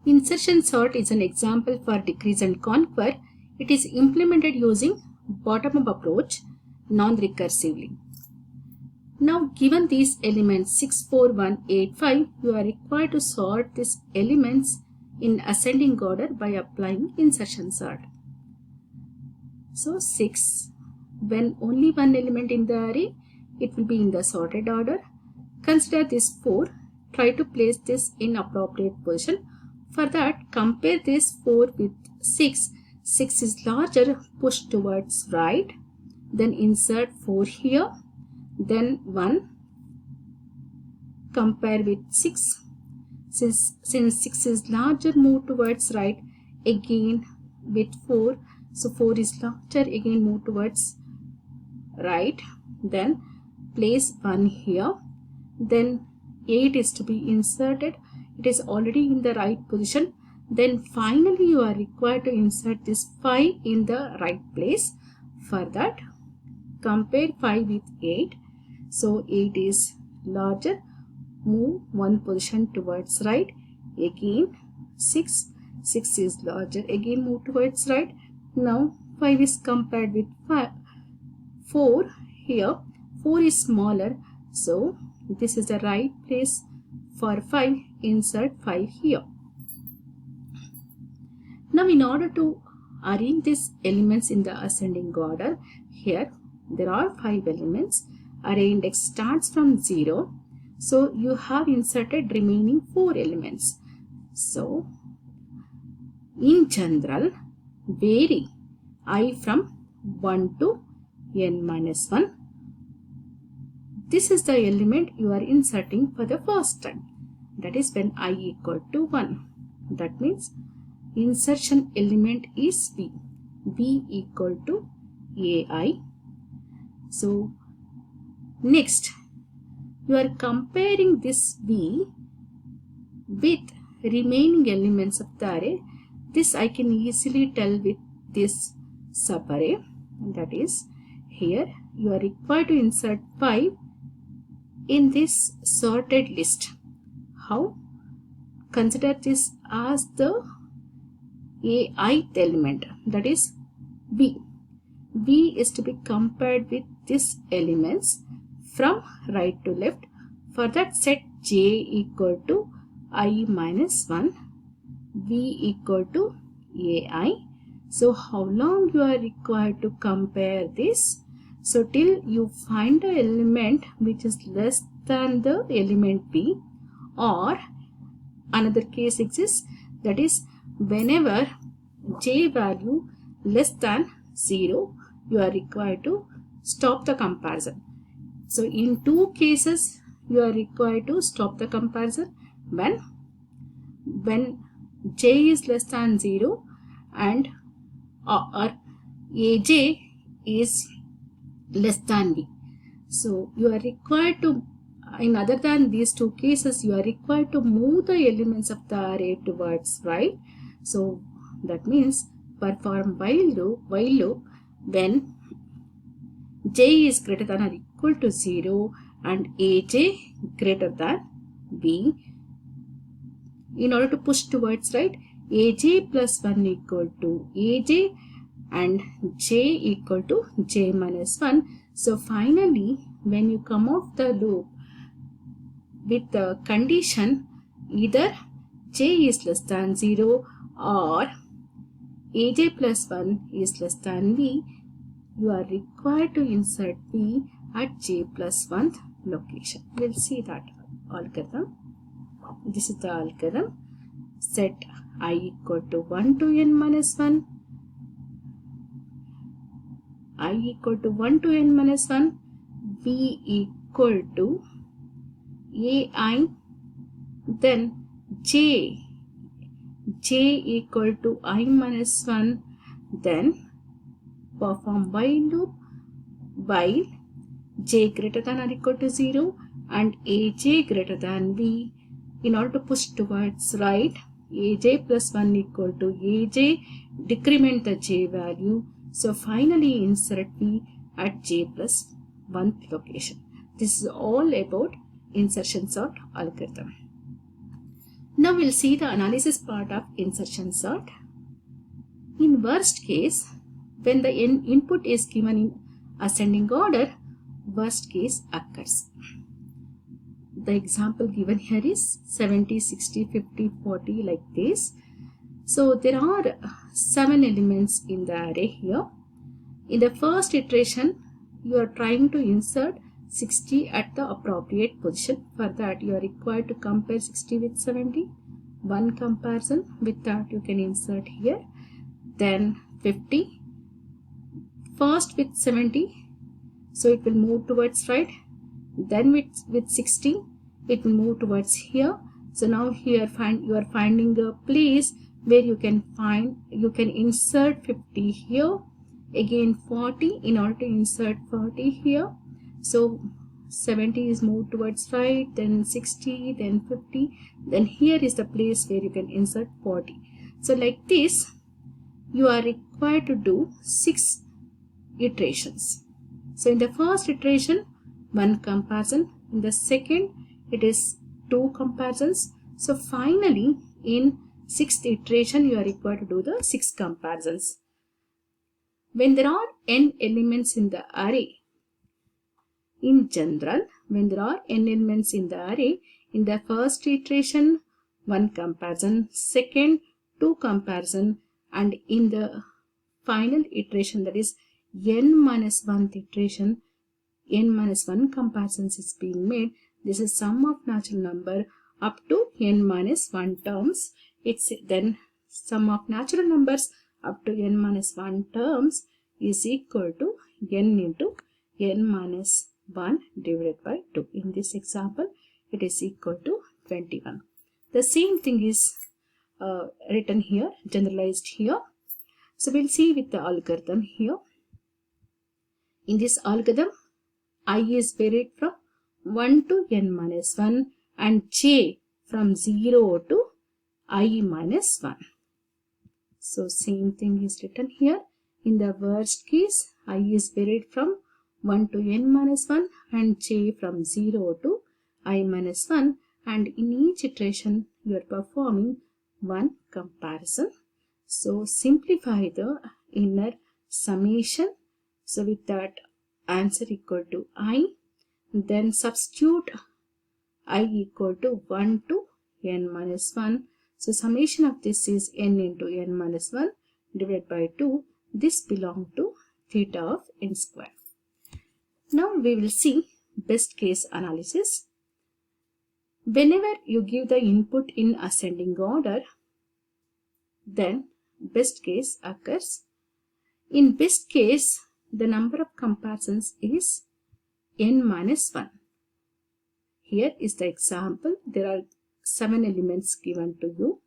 Insertion sort is an example for decrease and conquer. It is implemented using bottom-up approach non-recursively. Now given these elements 6, 4, 1, 8, 5, you are required to sort these elements in ascending order by applying insertion sort. So 6, when only one element in the array, it will be in the sorted order. Consider this 4, try to place this in appropriate position. For that, compare this 4 with 6. 6 is larger, push towards right. Then insert 4 here. Then 1. Compare with 6. Since 6 is larger, move towards right. Again with 4. So 4 is larger, again move towards right. Then place 1 here. Then 8 is to be inserted. It is already in the right position. Then finally you are required to insert this 5 in the right place. For that, compare 5 with 8. So 8 is larger, move 1 position towards right. Again 6 is larger, again move towards right. Now 5 is compared with 4 here. 4 is smaller, so this is the right place for 5. Insert 5 here. Now in order to arrange these elements in the ascending order, here there are 5 elements. Array index starts from 0. So you have inserted remaining 4 elements. So in general, vary I from 1 to n minus 1. This is the element you are inserting for the first time. That is when I equal to 1. That means insertion element is V. V equal to AI. So next, you are comparing this V with remaining elements of the array. This I can easily tell with this subarray. That is, here you are required to insert 5 in this sorted list. How? Consider this as the ai'th element, that is V. V is to be compared with these elements from right to left. For that, set j equal to I minus 1, V equal to ai. So how long you are required to compare this? So till you find the element which is less than the element V, or another case exists, that is whenever j value less than 0, you are required to stop the comparison. So in 2 cases you are required to stop the comparison when j is less than 0 and or aj is less than v. So you are required to, in other than these 2 cases, you are required to move the elements of the array towards right. So that means perform while loop when j is greater than or equal to 0 and aj greater than b. In order to push towards right, aj plus 1 equal to aj and j equal to j minus 1. So finally, when you come out the loop with the condition either j is less than 0 or aj plus 1 is less than v, you are required to insert v at j plus 1th location. We will see that algorithm. This is the algorithm. Set I equal to 1 to n minus 1. I equal to 1 to n minus 1. V equal to ai. Then j equal to I minus 1. Then perform while loop while j greater than or equal to 0 and aj greater than v. In order to push towards right, aj plus 1 equal to aj, decrement the j value. So finally insert v at j plus 1th location. This is all about insertion sort algorithm. Now we'll see the analysis part of insertion sort. In worst case, when the input is given in ascending order, worst case occurs. The example given here is 70, 60, 50, 40 like this. So there are 7 elements in the array here. In the first iteration, you are trying to insert 60 at the appropriate position. For that, you are required to compare 60 with 70. One comparison with that you can insert here. Then 50. First with 70, so it will move towards right. Then with 60, it will move towards here. So now here you are finding a place where you can insert 50 here. Again 40 in order to insert 40 here. So 70 is moved towards right, then 60, then 50, then here is the place where you can insert 40. So like this, you are required to do 6 iterations. So in the first iteration, 1 comparison. In the second, it is 2 comparisons. So finally, in 6th iteration, you are required to do the 6 comparisons. When there are n elements in the array, in general, when there are n elements in the array, in the first iteration, 1 comparison, second, 2 comparison, and in the final iteration, that is n minus 1th iteration, n minus 1 comparisons is being made. This is sum of natural number up to n minus 1 terms. It's then sum of natural numbers up to n minus 1 terms is equal to n into n minus 1 divided by 2. In this example, it is equal to 21. The same thing is written here, generalized here. So we'll see with the algorithm here. In this algorithm, I is varied from 1 to n minus 1 and j from 0 to I minus 1. So same thing is written here. In the worst case, I is varied from 1 to n minus 1 and j from 0 to I minus 1, and in each iteration you are performing 1 comparison. So simplify the inner summation. So with that, answer equal to I, then substitute I equal to 1 to n minus 1. So summation of this is n into n minus 1 divided by 2. This belongs to theta of n square. Now we will see best case analysis. Whenever you give the input in ascending order, then best case occurs. In best case, the number of comparisons is n minus 1. Here is the example. There are 7 elements given to you.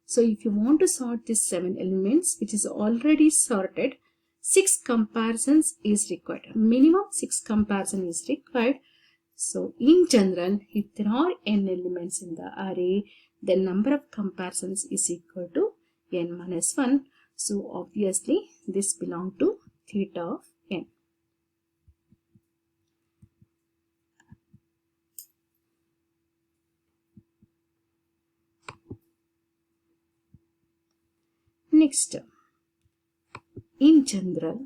So if you want to sort these 7 elements, which is already sorted, 6 comparisons is required. Minimum 6 comparison is required. So in general, if there are n elements in the array, the number of comparisons is equal to n minus 1. So obviously this belongs to theta of n. Next, in general,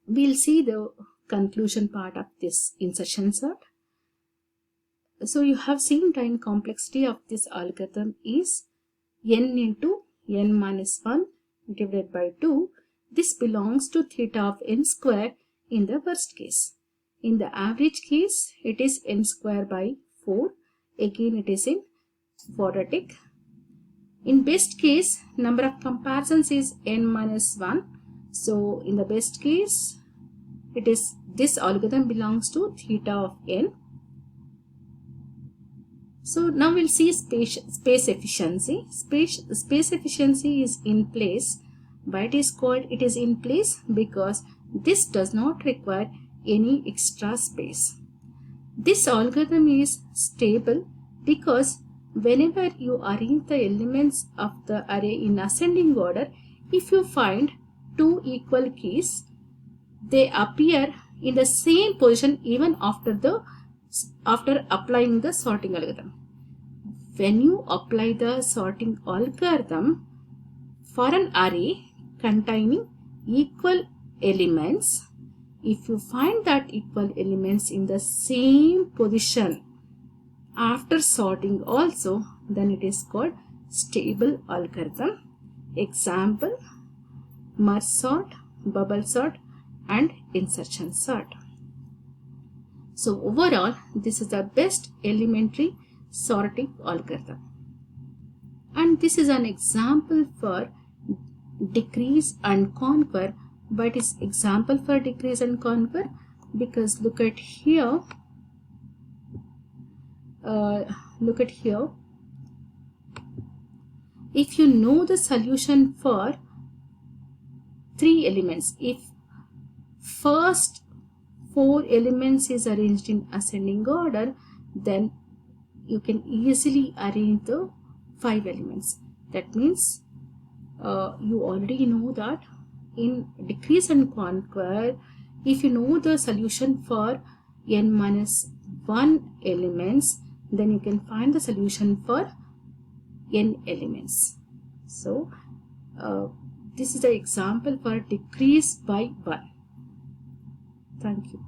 we'll see the conclusion part of this insertion sort. So you have seen time complexity of this algorithm is n into n minus 1 divided by 2. This belongs to theta of n square in the worst case. In the average case, it is n square by 4. Again, it is in quadratic. In best case, number of comparisons is n minus 1. So in the best case, it is this algorithm belongs to theta of n. So now we'll see space efficiency. Space efficiency is in place. Why it is called it is in place? Because this does not require any extra space. This algorithm is stable because whenever you arrange the elements of the array in ascending order, if you find 2 equal keys, they appear in the same position even after the after applying the sorting algorithm. When you apply the sorting algorithm for an array containing equal elements, if you find that equal elements in the same position after sorting also, then it is called stable algorithm. Example: merge sort, bubble sort, and insertion sort. So overall, this is the best elementary sorting algorithm. And this is an example for decrease and conquer. But it's example for decrease and conquer because look at here. If you know the solution for 3 elements, if first 4 elements is arranged in ascending order, then you can easily arrange the 5 elements. That means you already know that in decrease and conquer, if you know the solution for n minus 1 elements, then you can find the solution for n elements. So this is the example for decrease by 1. Thank you.